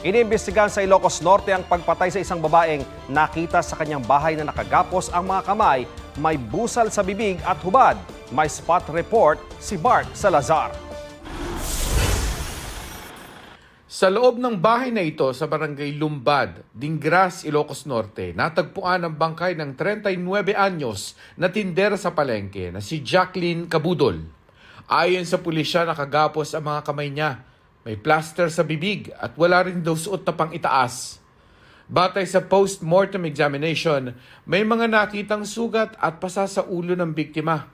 Iniimbestigahan sa Ilocos Norte ang pagpatay sa isang babaeng nakita sa kanyang bahay na nakagapos ang mga kamay, may busal sa bibig at hubad. May spot report si Bart Salazar. Sa loob ng bahay na ito sa barangay Lumbad, Dingras, Ilocos Norte, natagpuan ang bangkay ng 39 anyos na tindera sa palengke na si Jacqueline Cabudol. Ayon sa pulisya, nakagapos ang mga kamay niya. May plaster sa bibig at wala rin daw suot na pang itaas. Batay sa post-mortem examination, may mga nakitang sugat at pasa sa ulo ng biktima.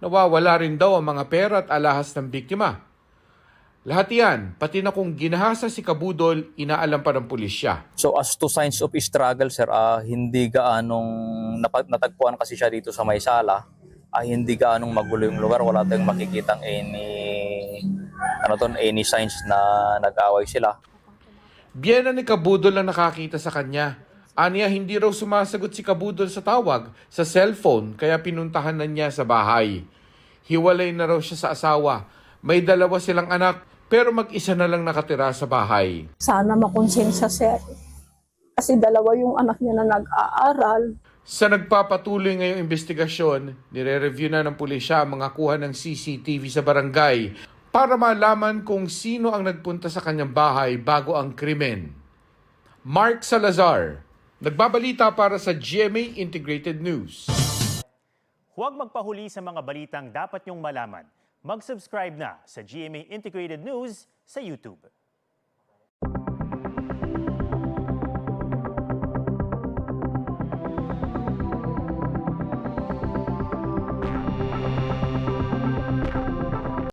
Nawawala rin daw ang mga pera at alahas ng biktima. Lahat yan, pati na kung ginahasa si Cabudol, inaalam pa ng pulisya. So as to signs of struggle, sir, hindi gaanong natagpuan kasi siya dito sa may sala. Hindi gaanong magulo yung lugar, wala tayong makikitang any signs na nag-away sila. Biyena ni Cabudol ang nakakita sa kanya. Aniya, hindi raw sumasagot si Cabudol sa tawag sa cellphone kaya pinuntahan na niya sa bahay. Hiwalay na raw siya sa asawa. May dalawa silang anak pero mag-isa na lang nakatira sa bahay. Sana makonsensya, sir. Kasi dalawa yung anak niya na nag-aaral. Sa nagpapatuloy ngayong investigasyon, nire-review na ng pulisya ang mga kuha ng CCTV sa barangay para malaman kung sino ang nagpunta sa kanyang bahay bago ang krimen. Mark Salazar, nagbabalita para sa GMA Integrated News. Huwag magpahuli sa mga balitang dapat niyong malaman. Mag-subscribe na sa GMA Integrated News sa YouTube.